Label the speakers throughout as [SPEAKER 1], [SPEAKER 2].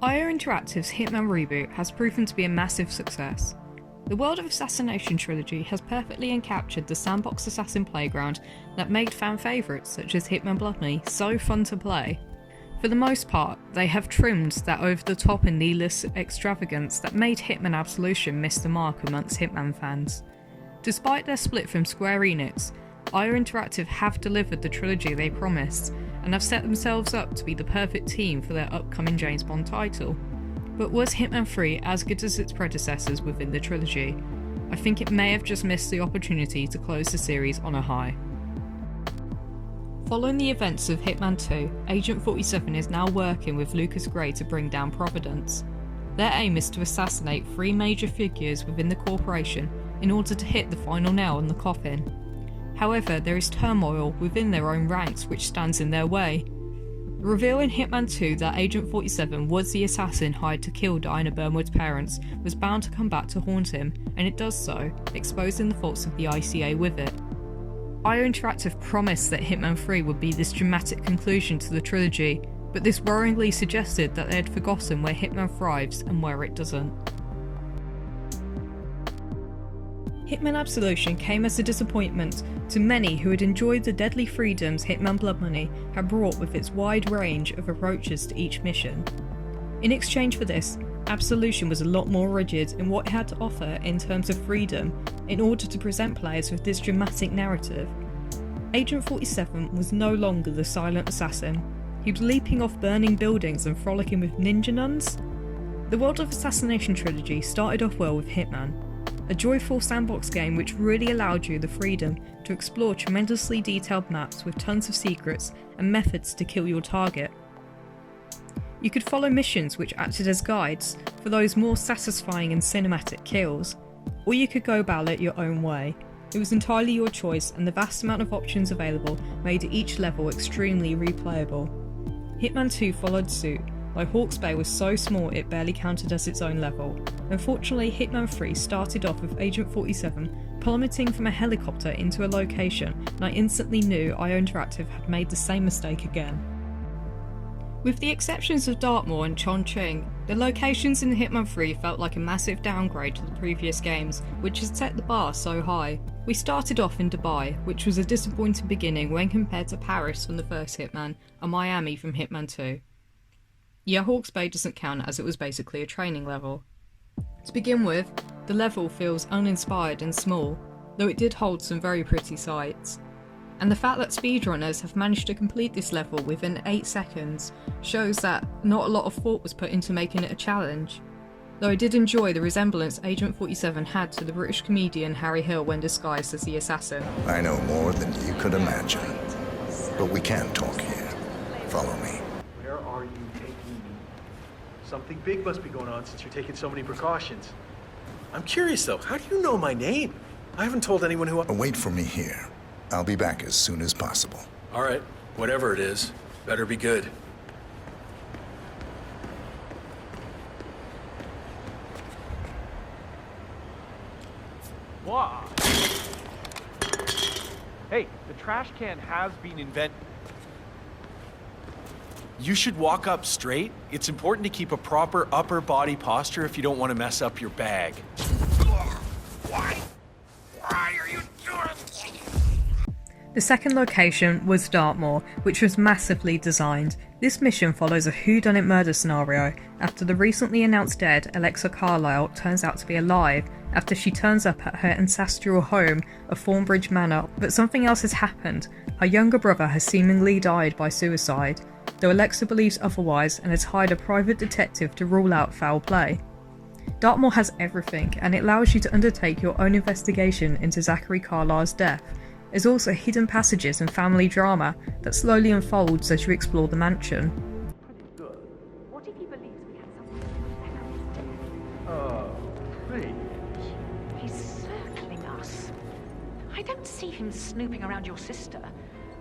[SPEAKER 1] IO Interactive's Hitman reboot has proven to be a massive success. The World of Assassination Trilogy has perfectly encaptured the sandbox assassin playground that made fan favourites such as Hitman Blood Money so fun to play. For the most part, they have trimmed that over-the-top and needless extravagance that made Hitman Absolution miss the mark amongst Hitman fans. Despite their split from Square Enix, IO Interactive have delivered the trilogy they promised, and have set themselves up to be the perfect team for their upcoming James Bond title. But was Hitman 3 as good as its predecessors within the trilogy? I think it may have just missed the opportunity to close the series on a high. Following the events of Hitman 2, Agent 47 is now working with Lucas Gray to bring down Providence. Their aim is to assassinate 3 major figures within the corporation in order to hit the final nail in the coffin. However, there is turmoil within their own ranks which stands in their way. The reveal in Hitman 2 that Agent 47 was the assassin hired to kill Diana Burnwood's parents was bound to come back to haunt him, and it does so, exposing the faults of the ICA with it. IO Interactive promised that Hitman 3 would be this dramatic conclusion to the trilogy, but this worryingly suggested that they had forgotten where Hitman thrives and where it doesn't. Hitman Absolution came as a disappointment to many who had enjoyed the deadly freedoms Hitman Blood Money had brought with its wide range of approaches to each mission. In exchange for this, Absolution was a lot more rigid in what it had to offer in terms of freedom in order to present players with this dramatic narrative. Agent 47 was no longer the silent assassin. He was leaping off burning buildings and frolicking with ninja nuns. The World of Assassination Trilogy started off well with Hitman, a joyful sandbox game which really allowed you the freedom to explore tremendously detailed maps with tons of secrets and methods to kill your target. You could follow missions which acted as guides for those more satisfying and cinematic kills, or you could go about it your own way. It was entirely your choice, and the vast amount of options available made each level extremely replayable. Hitman 2 followed suit, though Hawke's Bay was so small it barely counted as its own level. Unfortunately, Hitman 3 started off with Agent 47 plummeting from a helicopter into a location, and I instantly knew IO Interactive had made the same mistake again. With the exceptions of Dartmoor and Chongqing, the locations in Hitman 3 felt like a massive downgrade to the previous games, which had set the bar so high. We started off in Dubai, which was a disappointing beginning when compared to Paris from the first Hitman, and Miami from Hitman 2. Yeah, Hawke's Bay doesn't count as it was basically a training level. To begin with, the level feels uninspired and small, though it did hold some very pretty sights. And the fact that speedrunners have managed to complete this level within 8 seconds shows that not a lot of thought was put into making it a challenge. Though I did enjoy the resemblance Agent 47 had to the British comedian Harry Hill when disguised as the assassin.
[SPEAKER 2] I know more than you could imagine, but we can't talk here. Follow me.
[SPEAKER 3] Where are you taking me? Something big must be going on since you're taking so many precautions. I'm curious though, how do you know my name? I haven't told anyone who
[SPEAKER 2] Wait for me here. I'll be back as soon as possible.
[SPEAKER 3] All right, whatever it is, better be good.
[SPEAKER 4] What? Hey, the trash can has been invented.
[SPEAKER 3] You should walk up straight. It's important to keep a proper upper body posture if you don't want to mess up your bag.
[SPEAKER 2] Why are you doing this?
[SPEAKER 1] The second location was Dartmoor, which was massively designed. This mission follows a whodunit murder scenario after the recently announced dead Alexa Carlyle turns out to be alive after she turns up at her ancestral home of Thornbridge Manor, but something else has happened. Her younger brother has seemingly died by suicide, though Alexa believes otherwise and has hired a private detective to rule out foul play. Dartmoor has everything, and it allows you to undertake your own investigation into Zachary Carlyle's death. There's also hidden passages and family drama that slowly unfolds as you explore the mansion.
[SPEAKER 5] What if he believes we had something to do with
[SPEAKER 3] Oh, please.
[SPEAKER 5] He's circling us. I don't see him snooping around your sister.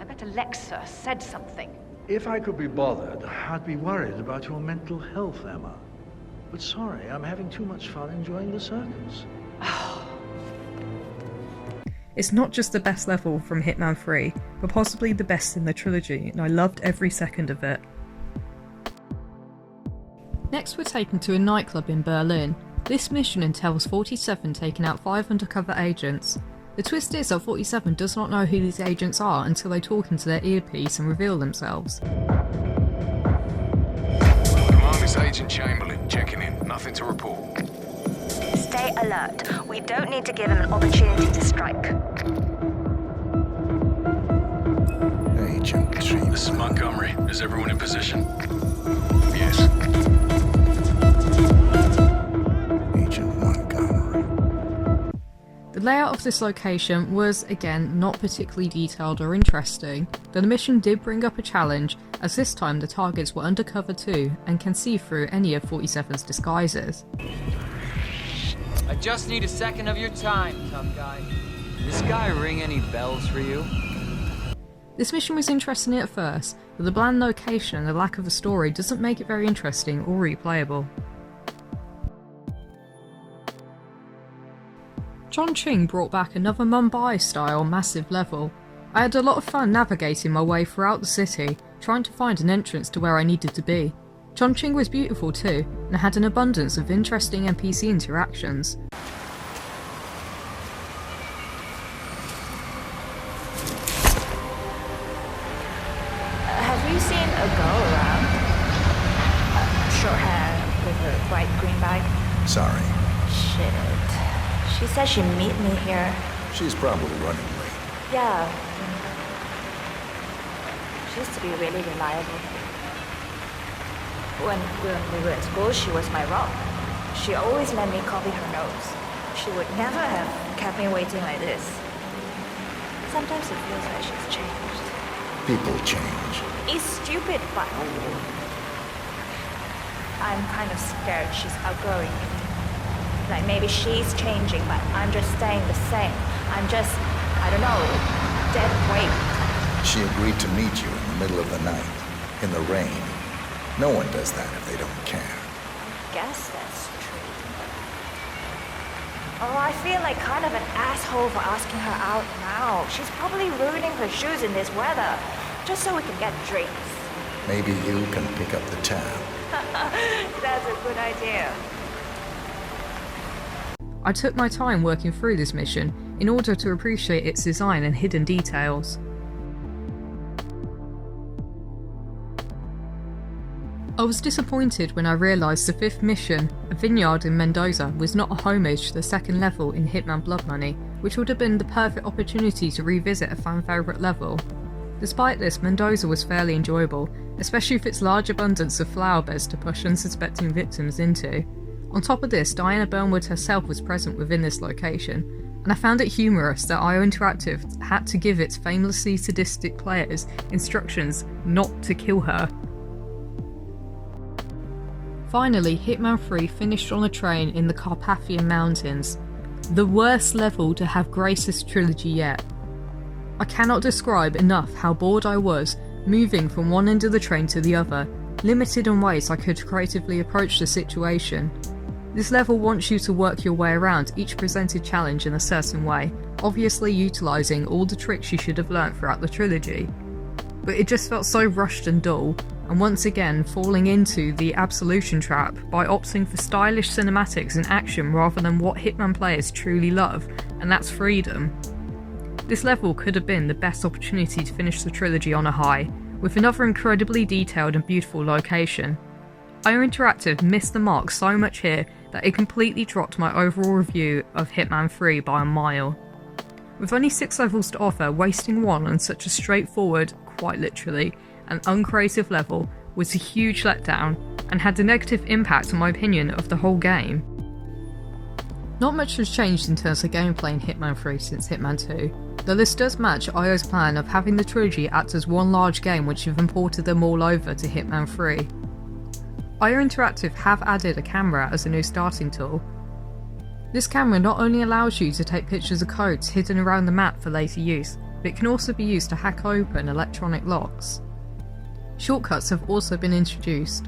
[SPEAKER 5] I bet Alexa said something.
[SPEAKER 6] If I could be bothered, I'd be worried about your mental health, Emma. But sorry, I'm having too much fun enjoying the circus.
[SPEAKER 1] It's not just the best level from Hitman 3, but possibly the best in the trilogy, and I loved every second of it. Next we're taken to a nightclub in Berlin. This mission entails 47 taking out 5 undercover agents. The twist is that 47 does not know who these agents are until they talk into their earpiece and reveal themselves.
[SPEAKER 7] Command is Agent Chamberlain, checking in. Nothing to report.
[SPEAKER 8] Stay alert. We don't need to give him an opportunity to strike.
[SPEAKER 2] Agent Tree.
[SPEAKER 7] This is Montgomery. Is everyone in position? Yes.
[SPEAKER 2] Agent Montgomery.
[SPEAKER 1] The layout of this location was, again, not particularly detailed or interesting, though the mission did bring up a challenge, as this time the targets were undercover too, and can see through any of 47's disguises.
[SPEAKER 9] I just need a second of your time, tough guy. This guy ring any bells for you?
[SPEAKER 1] This mission was interesting at first, but the bland location and the lack of a story doesn't make it very interesting or replayable. Chongqing brought back another Mumbai-style massive level. I had a lot of fun navigating my way throughout the city, trying to find an entrance to where I needed to be. Chongqing was beautiful too, and had an abundance of interesting NPC interactions.
[SPEAKER 8] Have you seen a girl around? Short hair with a bright green bag?
[SPEAKER 2] Sorry.
[SPEAKER 8] Shit. She said she'd meet me here.
[SPEAKER 2] She's probably running late.
[SPEAKER 8] Yeah. She used to be really reliable. When we were at school, she was my rock. She always let me copy her notes. She would never have kept me waiting like this. Sometimes it feels like she's changed.
[SPEAKER 2] People change.
[SPEAKER 8] It's stupid, but I'm kind of scared she's outgrowing me. Like maybe she's changing, but I'm just staying the same. I'm just, I don't know, dead weight.
[SPEAKER 2] She agreed to meet you in the middle of the night, in the rain. No one does that if they don't care.
[SPEAKER 8] I guess that's true. Oh, I feel like kind of an asshole for asking her out now. She's probably ruining her shoes in this weather, just so we can get drinks.
[SPEAKER 2] Maybe you can pick up the tab.
[SPEAKER 8] That's a good idea.
[SPEAKER 1] I took my time working through this mission in order to appreciate its design and hidden details. I was disappointed when I realised the 5th mission, a vineyard in Mendoza, was not a homage to the 2nd level in Hitman Blood Money, which would have been the perfect opportunity to revisit a fan favourite level. Despite this, Mendoza was fairly enjoyable, especially with its large abundance of flower beds to push unsuspecting victims into. On top of this, Diana Burnwood herself was present within this location, and I found it humorous that IO Interactive had to give its famously sadistic players instructions not to kill her. Finally, Hitman 3 finished on a train in the Carpathian Mountains, the worst level to have graced this trilogy yet. I cannot describe enough how bored I was moving from one end of the train to the other, limited in ways I could creatively approach the situation. This level wants you to work your way around each presented challenge in a certain way, obviously utilising all the tricks you should have learnt throughout the trilogy. But it just felt so rushed and dull, and once again falling into the absolution trap by opting for stylish cinematics and action rather than what Hitman players truly love, and that's freedom. This level could have been the best opportunity to finish the trilogy on a high, with another incredibly detailed and beautiful location. IO Interactive missed the mark so much here that it completely dropped my overall review of Hitman 3 by a mile. With only 6 levels to offer, wasting one on such a straightforward, quite literally, and uncreative level was a huge letdown and had a negative impact on my opinion of the whole game. Not much has changed in terms of gameplay in Hitman 3 since Hitman 2, though this does match IO's plan of having the trilogy act as one large game once you've imported them all over to Hitman 3. IO Interactive have added a camera as a new starting tool. This camera not only allows you to take pictures of codes hidden around the map for later use, but it can also be used to hack open electronic locks. Shortcuts have also been introduced.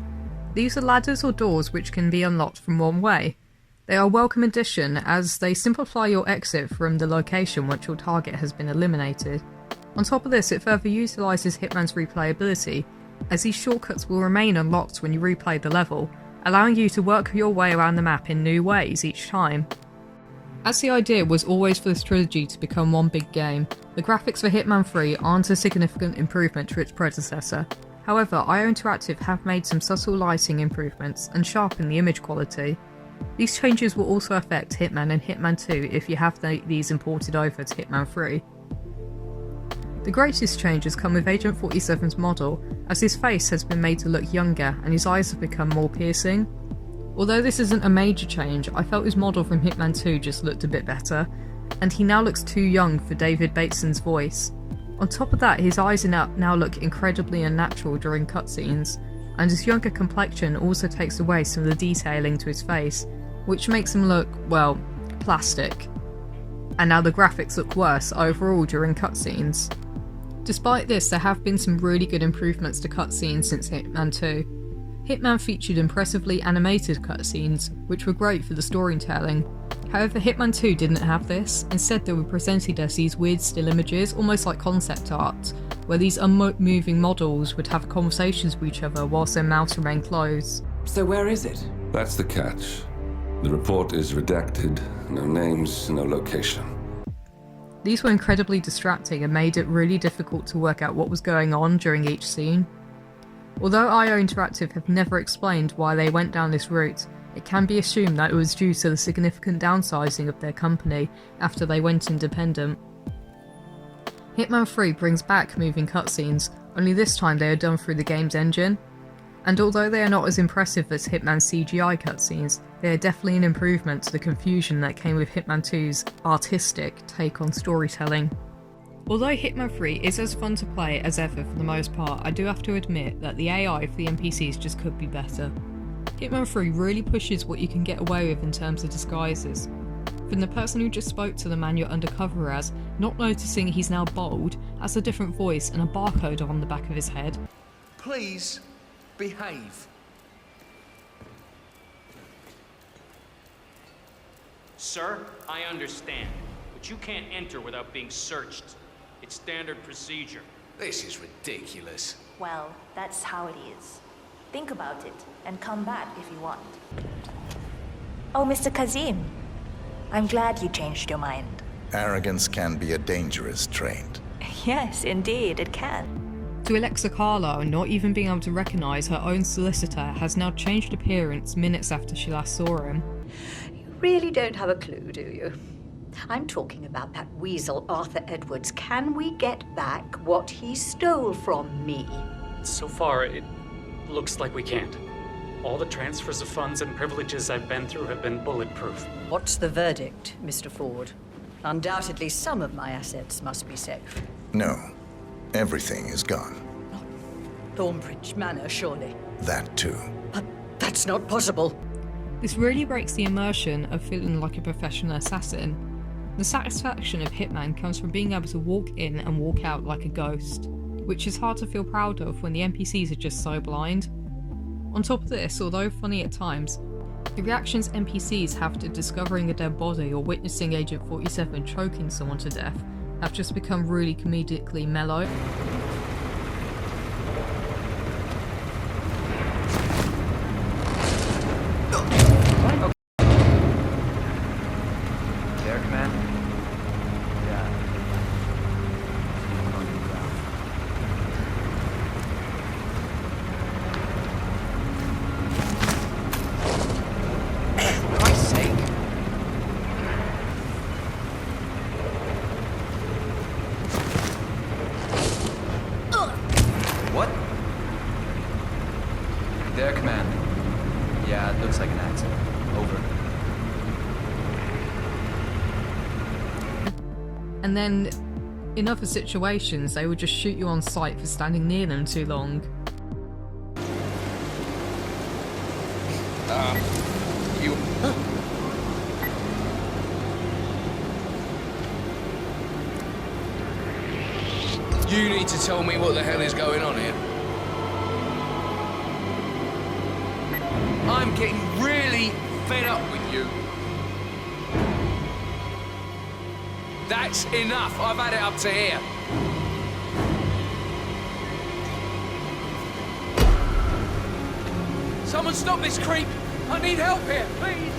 [SPEAKER 1] These are ladders or doors which can be unlocked from one way. They are a welcome addition as they simplify your exit from the location once your target has been eliminated. On top of this, it further utilises Hitman's replayability, as these shortcuts will remain unlocked when you replay the level, allowing you to work your way around the map in new ways each time. As the idea was always for this trilogy to become one big game, the graphics for Hitman 3 aren't a significant improvement to its predecessor. However, IO Interactive have made some subtle lighting improvements and sharpened the image quality. These changes will also affect Hitman and Hitman 2 if you have these imported over to Hitman 3. The greatest changes come with Agent 47's model, as his face has been made to look younger and his eyes have become more piercing. Although this isn't a major change, I felt his model from Hitman 2 just looked a bit better, and he now looks too young for David Bateson's voice. On top of that, his eyes now look incredibly unnatural during cutscenes, and his younger complexion also takes away some of the detailing to his face, which makes him look, well, plastic. And now the graphics look worse overall during cutscenes. Despite this, there have been some really good improvements to cutscenes since Hitman 2. Hitman featured impressively animated cutscenes, which were great for the storytelling. However, Hitman 2 didn't have this. Instead, they were presented as these weird still images, almost like concept art, where these unmoving models would have conversations with each other whilst their mouths remained closed.
[SPEAKER 10] So where is it?
[SPEAKER 11] That's the catch. The report is redacted, no names, no location.
[SPEAKER 1] These were incredibly distracting and made it really difficult to work out what was going on during each scene. Although IO Interactive have never explained why they went down this route, it can be assumed that it was due to the significant downsizing of their company after they went independent. Hitman 3 brings back moving cutscenes, only this time they are done through the game's engine. And although they are not as impressive as Hitman's CGI cutscenes, they are definitely an improvement to the confusion that came with Hitman 2's artistic take on storytelling. Although Hitman 3 is as fun to play as ever for the most part, I do have to admit that the AI for the NPCs just could be better. Hitman 3 really pushes what you can get away with in terms of disguises. From the person who just spoke to the man you're undercover as, not noticing he's now bald, has a different voice and a barcode on the back of his head.
[SPEAKER 10] Please, behave.
[SPEAKER 12] Sir, I understand, but you can't enter without being searched. It's standard procedure.
[SPEAKER 10] This is ridiculous.
[SPEAKER 8] Well, that's how it is. Think about it, and come back if you want. Oh, Mr. Kazim. I'm glad you changed your mind.
[SPEAKER 2] Arrogance can be a dangerous trait.
[SPEAKER 8] Yes, indeed, it can.
[SPEAKER 1] To Alexa Carlisle, not even being able to recognise her own solicitor has now changed appearance minutes after she last saw him.
[SPEAKER 13] You really don't have a clue, do you? I'm talking about that weasel Arthur Edwards. Can we get back what he stole from me?
[SPEAKER 12] So far, it looks like we can't. All the transfers of funds and privileges I've been through have been bulletproof.
[SPEAKER 13] What's the verdict, Mr. Ford? Undoubtedly, some of my assets must be safe.
[SPEAKER 2] No, everything is gone.
[SPEAKER 13] Thornbridge Manor, surely.
[SPEAKER 2] That too.
[SPEAKER 13] But that's not possible.
[SPEAKER 1] This really breaks the immersion of feeling like a professional assassin. The satisfaction of Hitman comes from being able to walk in and walk out like a ghost, which is hard to feel proud of when the NPCs are just so blind. On top of this, although funny at times, the reactions NPCs have to discovering a dead body or witnessing Agent 47 choking someone to death have just become really comedically mellow.
[SPEAKER 9] There, Command. Yeah, it looks like an accident. Over.
[SPEAKER 1] And then, in other situations, they would just shoot you on sight for standing near them too long.
[SPEAKER 7] You need to tell me what the hell is going on here. I'm getting really fed up with you. That's enough. I've had it up to here.
[SPEAKER 10] Someone stop this creep! I need help here, please!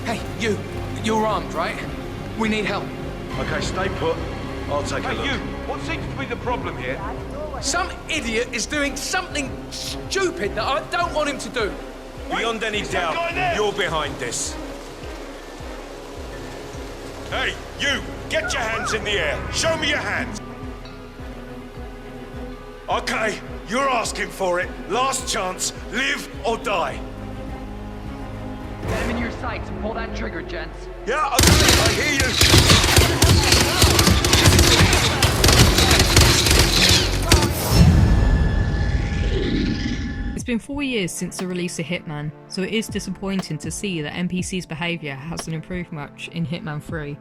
[SPEAKER 10] Hey, you! You're armed, right? We need help.
[SPEAKER 6] Okay, stay put. I'll take a look.
[SPEAKER 4] Hey, you! What seems to be the problem here?
[SPEAKER 10] Some idiot is doing something stupid that I don't want him to do.
[SPEAKER 14] Beyond any doubt, you're behind this. Hey, you! Get your hands in the air! Show me your hands! Okay, you're asking for it. Last chance, live or die.
[SPEAKER 9] Get him in your sights and pull that trigger, gents.
[SPEAKER 14] Yeah, I hear you.
[SPEAKER 1] It's been 4 years since the release of Hitman, so it is disappointing to see that NPC's behaviour hasn't improved much in Hitman 3.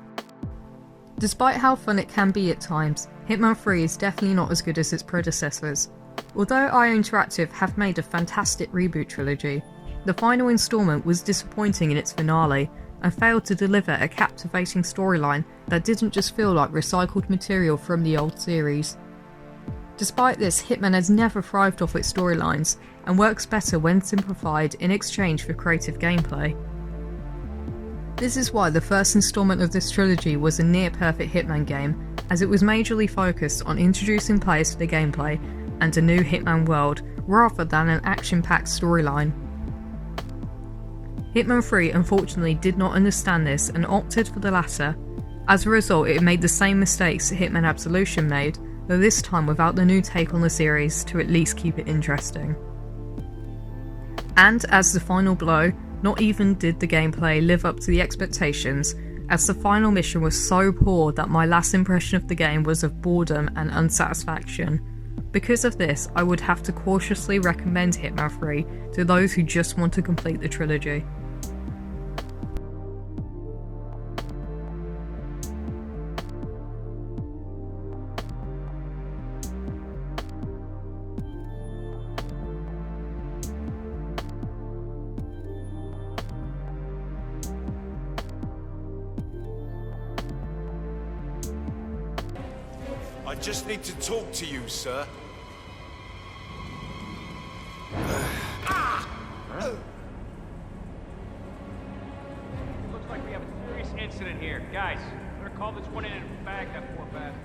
[SPEAKER 1] Despite how fun it can be at times, Hitman 3 is definitely not as good as its predecessors. Although IO Interactive have made a fantastic reboot trilogy, the final instalment was disappointing in its finale and failed to deliver a captivating storyline that didn't just feel like recycled material from the old series. Despite this, Hitman has never thrived off its storylines and works better when simplified in exchange for creative gameplay. This is why the first installment of this trilogy was a near-perfect Hitman game, as it was majorly focused on introducing players to the gameplay and a new Hitman world, rather than an action-packed storyline. Hitman 3 unfortunately did not understand this and opted for the latter. As a result, it made the same mistakes Hitman Absolution made, though this time without the new take on the series to at least keep it interesting. And as the final blow, not even did the gameplay live up to the expectations, as the final mission was so poor that my last impression of the game was of boredom and unsatisfaction. Because of this, I would have to cautiously recommend Hitman 3 to those who just want to complete the trilogy.
[SPEAKER 14] I just need to talk to you, sir.
[SPEAKER 4] Looks like we have a serious incident here. Guys, better call this one in and bag that poor bastard.